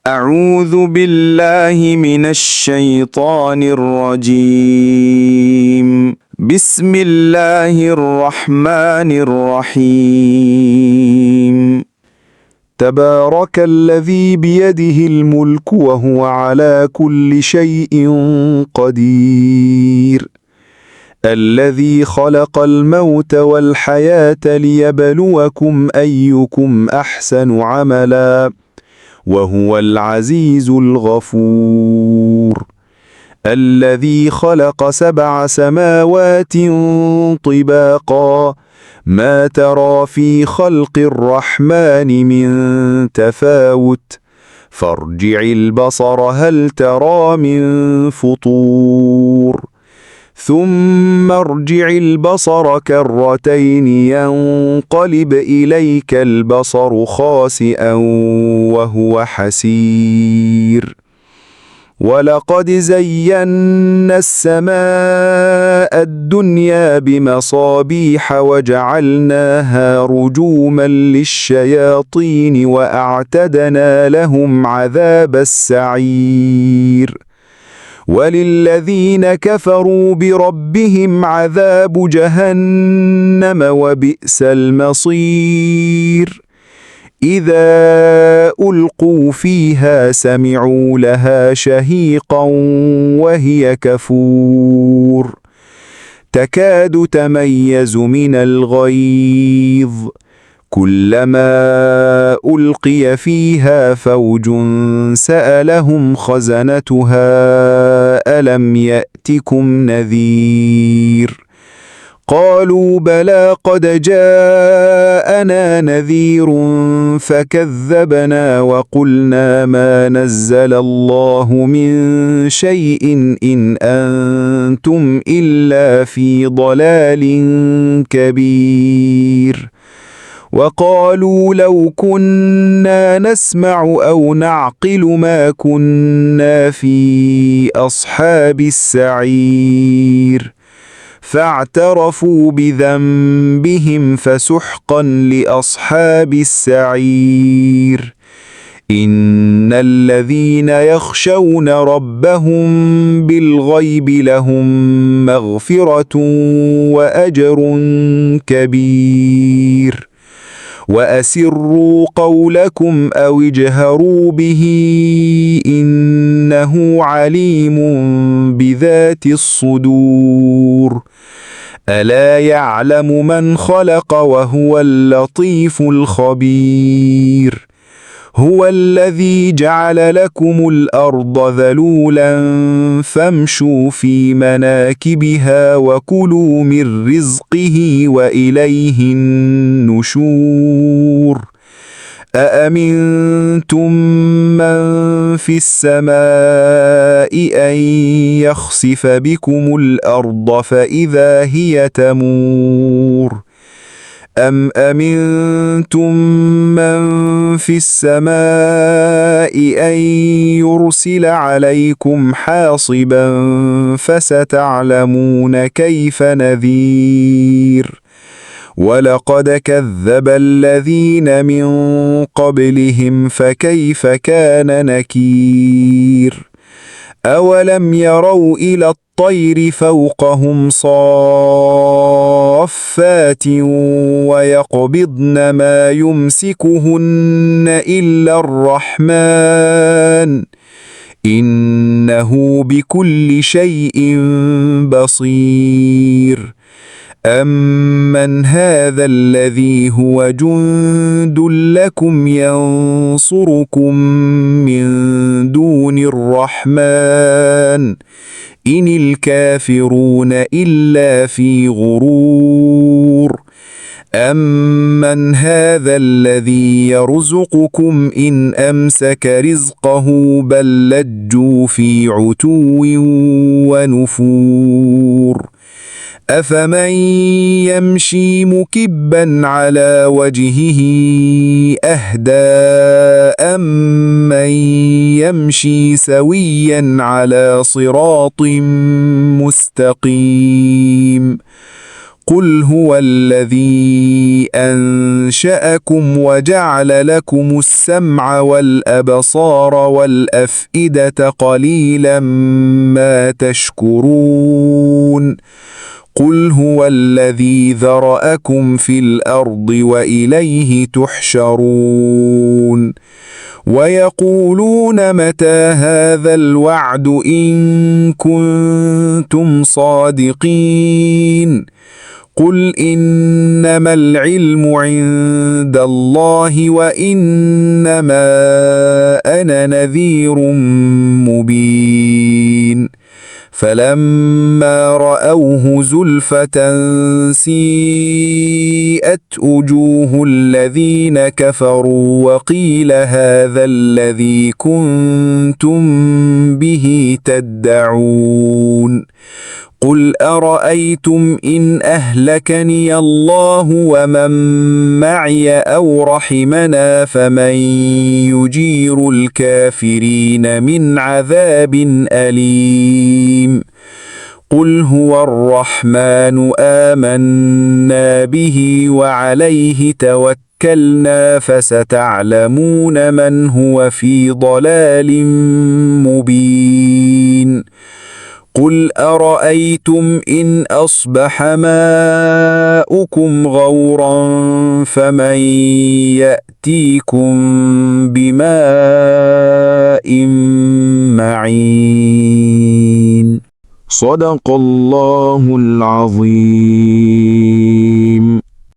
أعوذ بالله من الشيطان الرجيم. بسم الله الرحمن الرحيم. تبارك الذي بيده الملك وهو على كل شيء قدير. الذي خلق الموت والحياة ليبلوكم أيكم أحسن عملا وهو العزيز الغفور. الذي خلق 7 سماوات طباقا ما ترى في خلق الرحمن من تفاوت فارجع البصر هل ترى من فطور ثم ارجع البصر كرتين ينقلب إليك البصر خاسئا وهو حسير. ولقد زينا السماء الدنيا بمصابيح وجعلناها رجوما للشياطين وأعتدنا لهم عذاب السعير. وللذين كفروا بربهم عذاب جهنم وبئس المصير. إذا ألقوا فيها سمعوا لها شهيقا وهي كفور تكاد تميز من الغيظ كلما ألقي فيها فوج سألهم خزنتها ألم يأتكم نذير قالوا بلى قد جاءنا نذير فكذبنا وقلنا ما نزل الله من شيء إن أنتم إلا في ضلال كبير. وقالوا لو كنا نسمع أو نعقل ما كنا في أصحاب السعير فاعترفوا بذنبهم فسحقا لأصحاب السعير. إن الذين يخشون ربهم بالغيب لهم مغفرة وأجر كبير. وأسروا قولكم أو اجهروا به إنه عليم بذات الصدور. ألا يعلم من خلق وهو اللطيف الخبير. هو الذي جعل لكم الأرض ذلولا فامشوا في مناكبها وكلوا من رزقه وإليه النشور. أأمنتم من في السماء أن يخسف بكم الأرض فإذا هي تمور أم أمنتم من في السماء أن يرسل عليكم حاصبا فستعلمون كيف نذير. ولقد كذب الذين من قبلهم فكيف كان نكير. أولم يروا إلى الطير فوقهم صافات ويقبضن ما يمسكهن إلا الرحمن إنه بكل شيء بصير. أمن هذا الذي هو جند لكم ينصركم من دون الرحمن إن الكافرون إلا في غرور. أمن هذا الذي يرزقكم إن أمسك رزقه بل لجوا في عتو ونفور. أفمن يمشي مكبا على وجهه أهدى أمن يمشي سويا على صراط مستقيم. قل هو الذي أنشأكم وجعل لكم السمع والأبصار والأفئدة قليلا ما تشكرون قل هو الذي ذرأكم في الأرض وإليه تحشرون ويقولون متى هذا الوعد إن كنتم صادقين قل إنما العلم عند الله وإنما أنا نذير مبين فلما رأوه زلفة سيئت وجوه الذين كفروا وقيل هذا الذي كنتم به تدعون قل أرأيتم إن أهلكني الله ومن معي أو رحمنا فمن يجير الكافرين من عذاب أليم قل هو الرحمن آمنا به وعليه توكلنا فستعلمون من هو في ضلال مبين قل أرأيتم إن أصبح ماؤكم غورا فمن يأتيكم بماء معين صدق الله العظيم.